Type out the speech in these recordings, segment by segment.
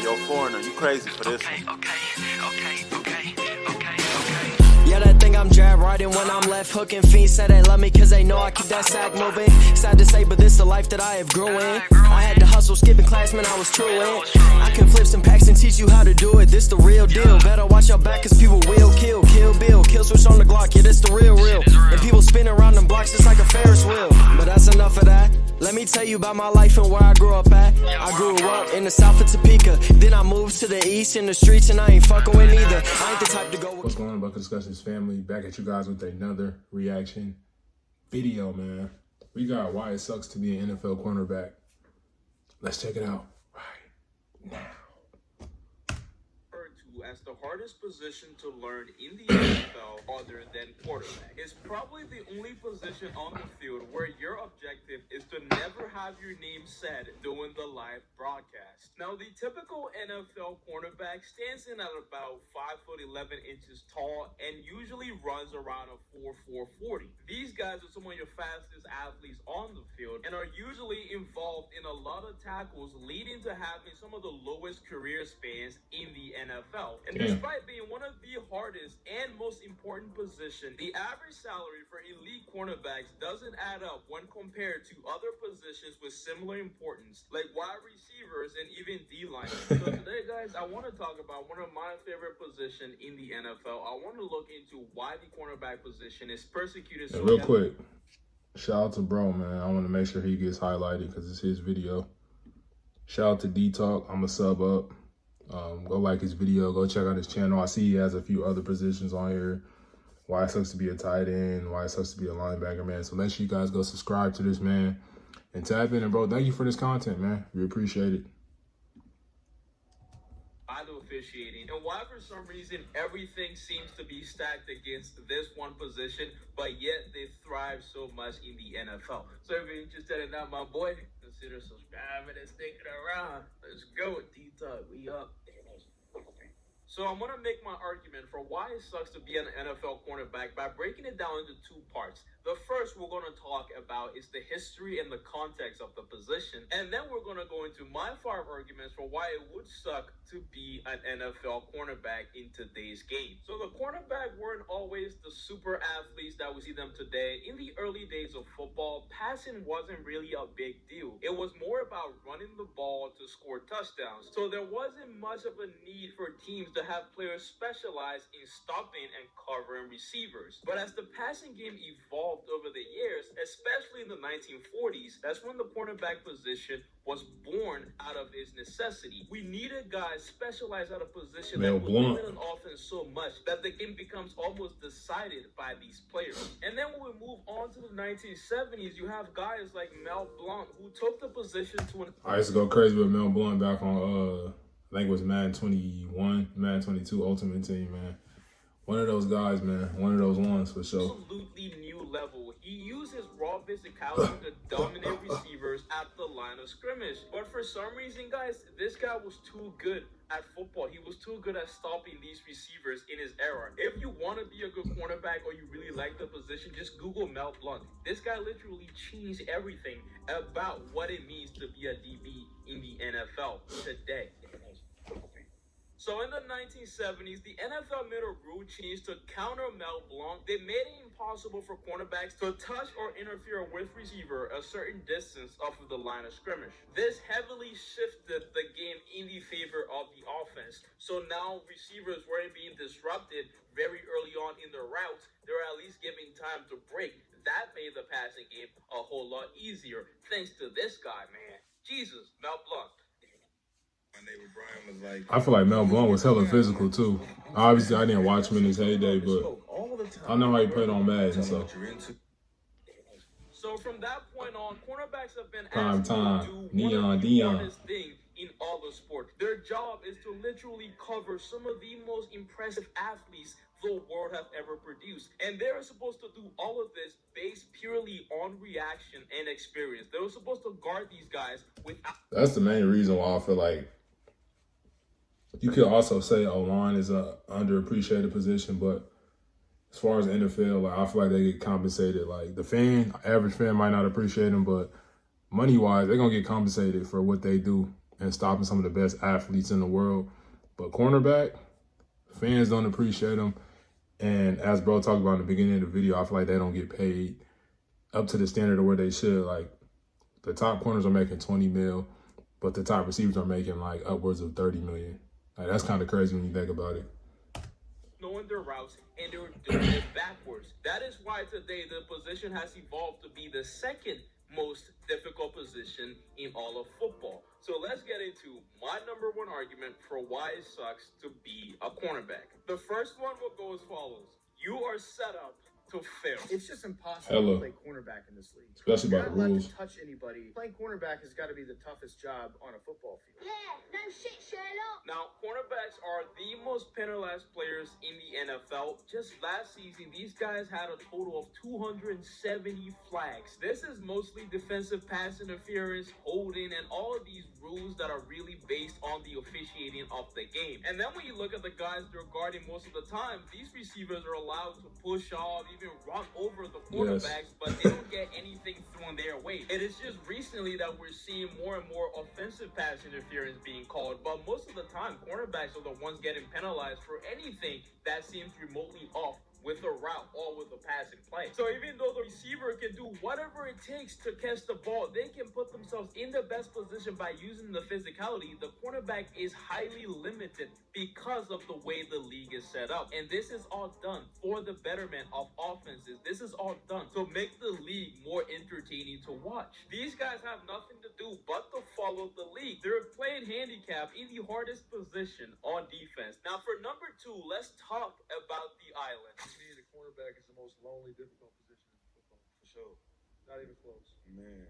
yo, foreigner, you crazy for this one. Yeah, that thing I'm jab riding when I'm left hooking. Fiends say they love me cause they know I keep that sack moving. Sad to say, but this the life that I have grew in. I had to hustle, skipping class, man, I was true in. I can flip some packs and teach you how to do it. This the real deal. Better watch your back cause people will kill. Kill Bill, kill switch on the Glock. Yeah, this the real. And people spin around them blocks just like a Ferris wheel. But that's enough of that. Let me tell you about my life and where I grew up at. I grew up in the south of Topeka. Then I moved to the east in the streets and I ain't fucking with neither. I ain't the type to go with. What's going on, Bucket Discussions family? Back at you guys with another reaction video, man. We got why it sucks to be an NFL cornerback. Let's check it out right now. As the hardest position to learn in the NFL other than quarterback. It's probably the only position on the field where your objective is to never have your name said during the live broadcast. Now, the typical NFL cornerback stands in at about 5'11" tall and usually runs around a 4.40. These guys are some of your fastest athletes on the field and are usually involved in a lot of tackles, leading to having some of the lowest career spans in the NFL. And despite being one of the hardest and most important positions, the average salary for elite cornerbacks doesn't add up when compared to other positions with similar importance, like wide receivers and even D-line. So today, guys, I want to talk about one of my favorite positions in the NFL. I want to look into why the cornerback position is persecuted so real quick, shout out to bro, man. I want to make sure he gets highlighted because it's his video. Shout out to D-Talk. I'm a sub up. Go like his video, go check out his channel. I see he has a few other positions on here. Why it sucks to be a tight end, why it sucks to be a linebacker, man. So make sure you guys go subscribe to this, man, and tap in. And bro, thank you for this content, man. We appreciate it. Idle officiating, and why for some reason everything seems to be stacked against this one position, but yet they thrive so much in the NFL. So if you're interested in that, my boy, consider subscribing and sticking around. Let's go with D-Talk. We up. So I'm going to make my argument for why it sucks to be an NFL cornerback by breaking it down into two parts. The first we're going to talk about is the history and the context of the position. And then we're going to go into my 5 arguments for why it would suck to be an NFL cornerback in today's game. So the cornerback weren't always the super athletes that we see them today. In the early days of football, passing wasn't really a big deal. It was more about running the ball to score touchdowns. So there wasn't much of a need for teams to have players specialize in stopping and covering receivers. But as the passing game evolved over the years, especially in the 1940s, that's when the cornerback position was born out of its necessity. We needed guys specialized at a position that would limit an offense so much that the game becomes almost decided by these players. And then when we move on to the 1970s, you have guys like Mel Blanc who took the position to an... I used to go crazy with Mel Blanc back on, I think it was Madden 21, Madden 22 Ultimate Team, man. One of those guys, man. One of those ones for sure. Absolutely new level. He used his raw physicality to dominate receivers at the line of scrimmage. But for some reason, guys, this guy was too good at football. He was too good at stopping these receivers in his era. If you want to be a good cornerback or you really like the position, just Google Mel Blanc. This guy literally changed everything about what it means to be a DB in the NFL today. So in the 1970s, the NFL made a rule change to counter Mel Blanc. They made it impossible for cornerbacks to touch or interfere with receiver a certain distance off of the line of scrimmage. This heavily shifted the game in the favor of the offense. So now receivers weren't being disrupted very early on in their routes. They were at least giving time to break. That made the passing game a whole lot easier. Thanks to this guy, man. Jesus, Mel Blanc. I feel like Mel Blanc was hella physical too. Obviously, I didn't watch him in his heyday, but I know how he played on Madden. So from that point on, cornerbacks have been prime asked time, to do Neon one of the Dion. hardest thing in all the sport. Their job is to literally cover some of the most impressive athletes the world has ever produced. And they're supposed to do all of this based purely on reaction and experience. They were supposed to guard these guys without... That's the main reason why I feel like you could also say O-line is a underappreciated position, but as far as the NFL, like, I feel like they get compensated. Like, the average fan might not appreciate them, but money-wise, they're going to get compensated for what they do and stopping some of the best athletes in the world. But cornerback, fans don't appreciate them. And as bro talked about in the beginning of the video, I feel like they don't get paid up to the standard of where they should. Like, the top corners are making 20 mil, but the top receivers are making like upwards of 30 million. Like, that's kind of crazy when you think about it. Knowing their routes, and they're doing it backwards. That is why today the position has evolved to be the second most difficult position in all of football. So let's get into my number one argument for why it sucks to be a cornerback. The first one will go as follows. You are set up to fail. It's just impossible to play cornerback in this league. Especially by the rules. You're not allowed to touch anybody. Playing cornerback has got to be the toughest job on a football field. Yeah, no shit, Sherlock. Now, cornerbacks are the most penalized players in the NFL. Just last season, these guys had a total of 270 flags. This is mostly defensive pass interference, holding, and all of these rules that are really based on the officiating of the game. And then when you look at the guys they're guarding most of the time, these receivers are allowed to push off, even run over the quarterbacks, but they don't get anything thrown their way. It is just recently that we're seeing more and more offensive pass interference being called, but most of the time, cornerbacks are the ones getting penalized for anything that seems remotely off with a route or with a passing play. So even though the receiver can do whatever it takes to catch the ball, they can put themselves in the best position by using the physicality. The cornerback is highly limited because of the way the league is set up. And this is all done for the betterment of offenses. This is all done to make the league more entertaining to watch. These guys have nothing to do but to follow the league. They're playing handicap in the hardest position on defense. Now for number two, let's talk about the island. The cornerback is the most lonely, difficult position in football. For sure. Not even close. Man,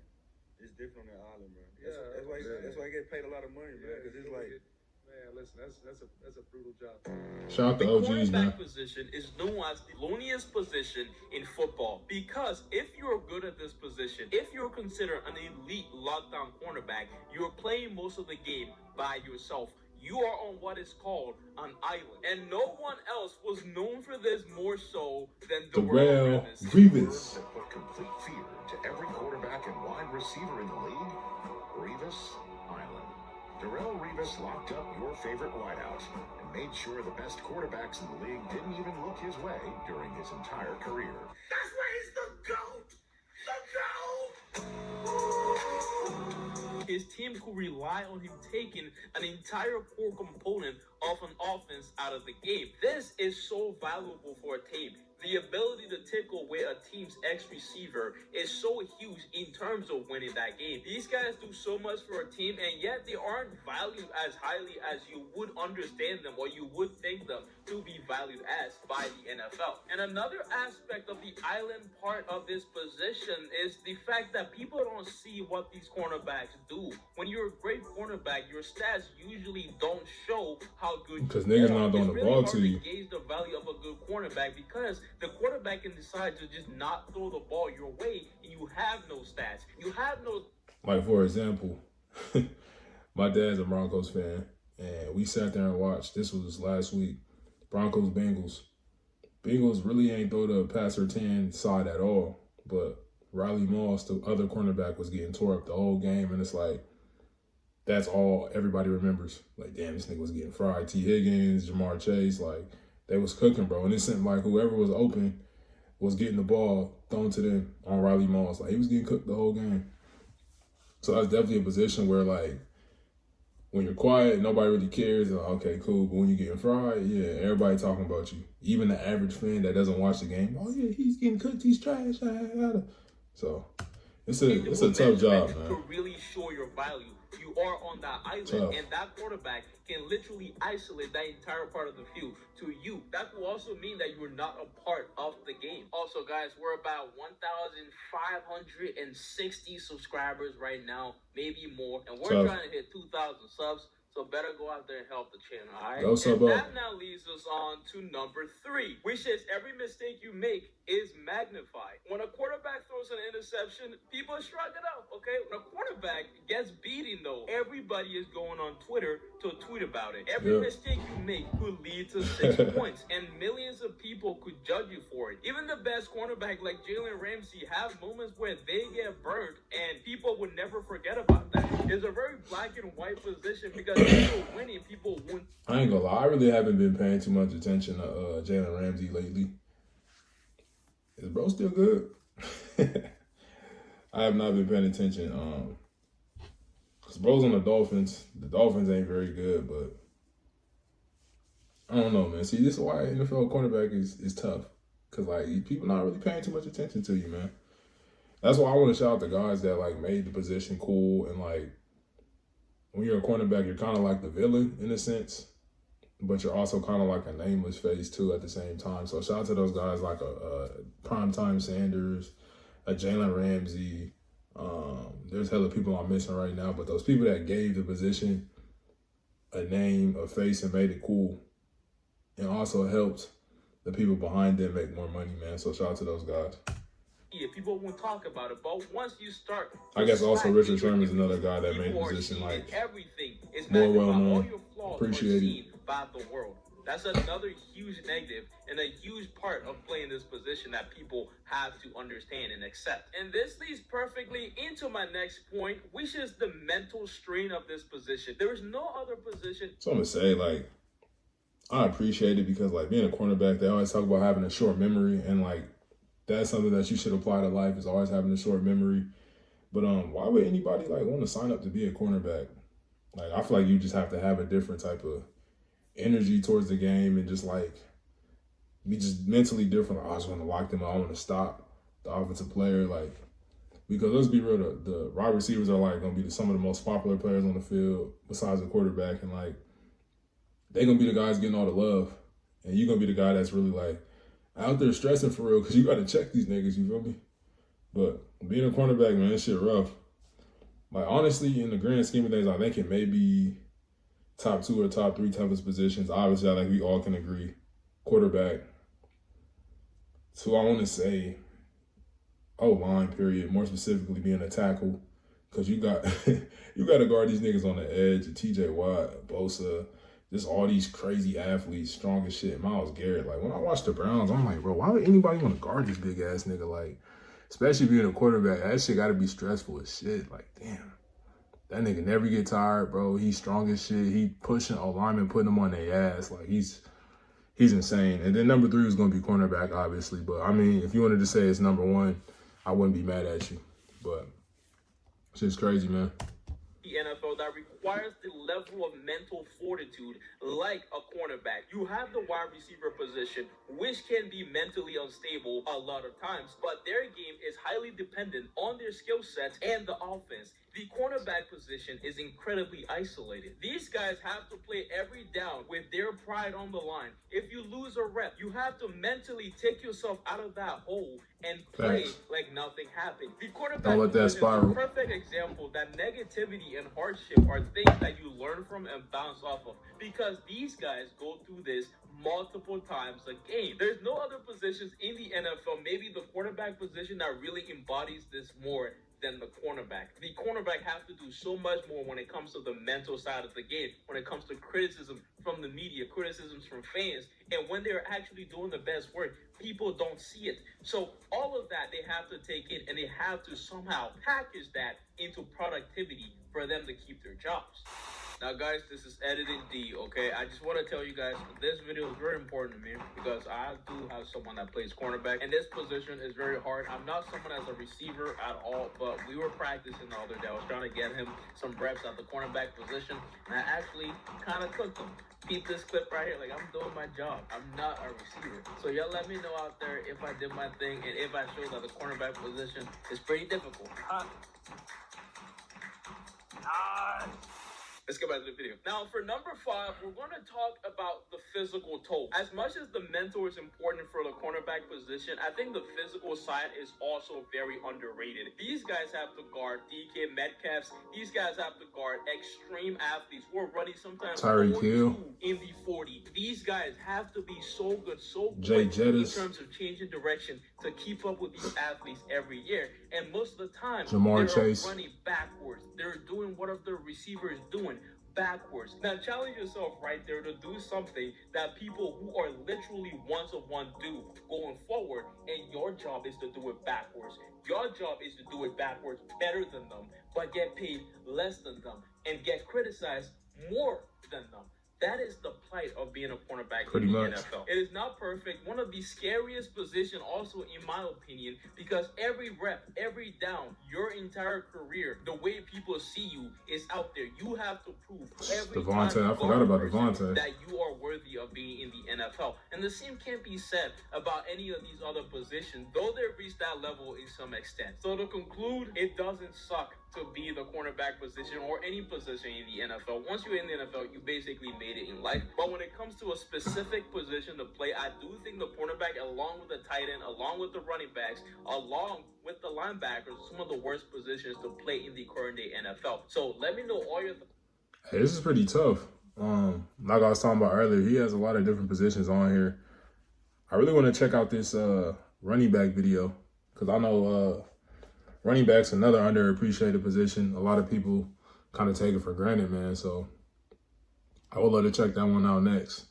it's different on that island, man. Yeah, That's why I get paid a lot of money, man. Because it's like, man, listen, that's a brutal job. Shout out to OGs, man. The cornerback position is known as the loneliest position in football because if you're good at this position, if you're considered an elite lockdown cornerback, you're playing most of the game by yourself. You are on what is called an island. And no one else was known for this more so than Darrelle That Revis. put complete fear to every quarterback and wide receiver in the league. Revis Island. Darrelle Revis locked up your favorite wideout and made sure the best quarterbacks in the league didn't even look his way during his entire career. That's why he's the GOAT! The GOAT! His team could rely on him taking an entire core component of an offense out of the game. This is so valuable for a team. The ability to take away a team's ex-receiver is so huge in terms of winning that game. These guys do so much for a team, and yet they aren't valued as highly as you would understand them or you would think them to be valued as by the NFL. And another aspect of the island part of this position is the fact that people don't see what these cornerbacks do. When you're a great cornerback, your stats usually don't show how good you are. Because niggas not throwing the ball to you. It's really hard to gauge the value of a good cornerback because the quarterback can decide to just not throw the ball your way, and you have no stats. You have no... Like, for example, my dad's a Broncos fan, and we sat there and watched. This was last week. Broncos-Bengals. Bengals really ain't throw the passer 10 side at all, but Riley Moss, the other cornerback, was getting tore up the whole game, and it's like, that's all everybody remembers. Like, damn, this nigga was getting fried. T. Higgins, Jamar Chase, like, they was cooking, bro. And it seemed like whoever was open was getting the ball thrown to them on Riley Moss. Like, he was getting cooked the whole game. So that's definitely a position where, like, when you're quiet, nobody really cares. Like, okay, cool. But when you're getting fried, yeah, everybody talking about you. Even the average fan that doesn't watch the game, oh, yeah, he's getting cooked. He's trash. So it's a tough job, man. To really show your value, you are on that island, and that quarterback can literally isolate that entire part of the field to you. That will also mean that you're not a part of the game. Also, guys, we're about 1,560 subscribers right now, maybe more, and we're trying to hit 2,000 subs. So better go out there and help the channel, all right? Go sub and up. that now leads us on to number 3, which is every mistake you make is magnified. When a quarterback throws an interception, people shrug it up, okay? When a quarterback gets beaten, though, everybody is going on Twitter to tweet about it. Every mistake you make could lead to 6 points, and millions of people could judge you for it. Even the best cornerback like Jalen Ramsey have moments where they get burned, and people would never forget about that. It's a very black and white position because if you're winning, people win. I ain't gonna lie, I really haven't been paying too much attention to Jalen Ramsey lately. Is bro still good? I have not been paying attention. Cause bro's on the Dolphins. The Dolphins ain't very good, but I don't know, man. See, this is why NFL cornerback is tough. Cause like people not really paying too much attention to you, man. That's why I want to shout out the guys that like made the position cool, and like when you're a cornerback, you're kind of like the villain in a sense, but you're also kind of like a nameless face too at the same time. So shout out to those guys like a Primetime Sanders, a Jalen Ramsey. There's hella people I'm missing right now, but those people that gave the position a name, a face, and made it cool, and also helped the people behind them make more money, man. So shout out to those guys. Yeah, people won't talk about it, but once you start, I guess also Richard Sherman's another guy that made the position like more well known, appreciated by the world. That's another huge negative and a huge part of playing this position that people have to understand and accept. And this leads perfectly into my next point, which is the mental strain of this position. There is no other position. So I'm gonna say, like, I appreciate it because like being a cornerback, they always talk about having a short memory, and like that's something that you should apply to life, is always having a short memory. But why would anybody like want to sign up to be a cornerback? Like, I feel like you just have to have a different type of energy towards the game and just like be just mentally different. Like, I just want to lock them up. I want to stop the offensive player. Like, because let's be real, the wide receivers are like going to be some of the most popular players on the field besides the quarterback. And like, they're going to be the guys getting all the love. And you're going to be the guy that's really like out there stressing for real, because you got to check these niggas, you feel me? But being a cornerback, man, that shit rough. Like, honestly, in the grand scheme of things, I think it may be top 2 or top 3 toughest positions. Obviously, I think we all can agree. Quarterback. So I want to say O-line, period. More specifically, being a tackle, because you got you got to guard these niggas on the edge. T.J. Watt, Bosa, just all these crazy athletes, strong as shit. Myles Garrett. Like, when I watch the Browns, I'm like, bro, why would anybody want to guard this big ass nigga? Like, especially being a quarterback, that shit got to be stressful as shit. Like, damn. That nigga never get tired, bro. He's strong as shit. He pushing a lineman, putting them on their ass. Like, he's insane. And then number 3 was going to be cornerback, obviously. But, I mean, if you wanted to say it's number 1, I wouldn't be mad at you. But shit's crazy, man. The NFL that requires the level of mental fortitude like a cornerback. You have the wide receiver position, which can be mentally unstable a lot of times, but their game is highly dependent on their skill sets and the offense. The cornerback position is incredibly isolated. These guys have to play every down with their pride on the line. If you lose a rep, you have to mentally take yourself out of that hole and play like nothing happened. The quarterback don't let that spiral. Is a perfect example that negativity and hardship are things that you learn from and bounce off of, because these guys go through this multiple times a game. There's no other positions in the NFL, maybe the quarterback position, that really embodies this more than the cornerback. The cornerback has to do so much more when it comes to the mental side of the game, when it comes to criticism from the media, criticisms from fans, and when they're actually doing the best work, people don't see it. So all of that they have to take in, and they have to somehow package that into productivity for them to keep their jobs. Now, guys, this is Editing D, okay? I just want to tell you guys, this video is very important to me because I do have someone that plays cornerback, and this position is very hard. I'm not someone as a receiver at all, but we were practicing the other day. I was trying to get him some reps at the cornerback position, and I actually kind of cooked him. Keep this clip right here. Like, I'm doing my job. I'm not a receiver. So y'all let me know out there if I did my thing and if I showed that the cornerback position is pretty difficult. Let's get back to the video. Now, for number 5, we're going to talk about the physical toll. As much as the mental is important for the cornerback position, I think the physical side is also very underrated. These guys have to guard DK Metcalfs. These guys have to guard extreme athletes who are running sometimes in the 40. These guys have to be so good, so quick in terms of changing direction to keep up with these athletes every year. And most of the time, they're running backwards. They're doing whatever the receiver is doing. backwards. Now challenge yourself right there to do something that people who are literally one-to-one do going forward, and your job is to do it backwards. Your job is to do it backwards better than them, but get paid less than them and get criticized more than them. That is the plight of being a cornerback in the NFL. It is not perfect. One of the scariest positions also, in my opinion, because every rep, every down, your entire career, the way people see you is out there. You have to prove every time I forgot about Devontae, that you are worthy of being in the NFL. And the same can't be said about any of these other positions, though they've reached that level in some extent. So to conclude, it doesn't suck to be the cornerback position or any position in the NFL. Once you're in the NFL, you basically made it in life. But when it comes to a specific position to play, I do think the cornerback, along with the tight end, along with the running backs, along with the linebackers, some of the worst positions to play in the current day NFL. So let me know all your Hey, this is pretty tough. Like I was talking about earlier, he has a lot of different positions on here. I really want to check out this running back video, because I know running back's another underappreciated position. A lot of people kind of take it for granted, man. So I would love to check that one out next.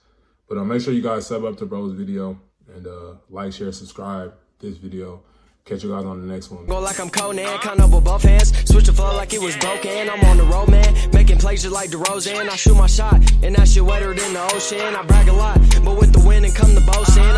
But make sure you guys sub up to bro's video and like, share, subscribe this video. Catch you guys on the next one. Go like I'm Conan, count up with both hands. Switch the flow like it was broken. I'm on the road, man. Making plays just like DeRozan. I shoot my shot, and that shit wetter than the ocean. I brag a lot, but with the wind and come the boast in.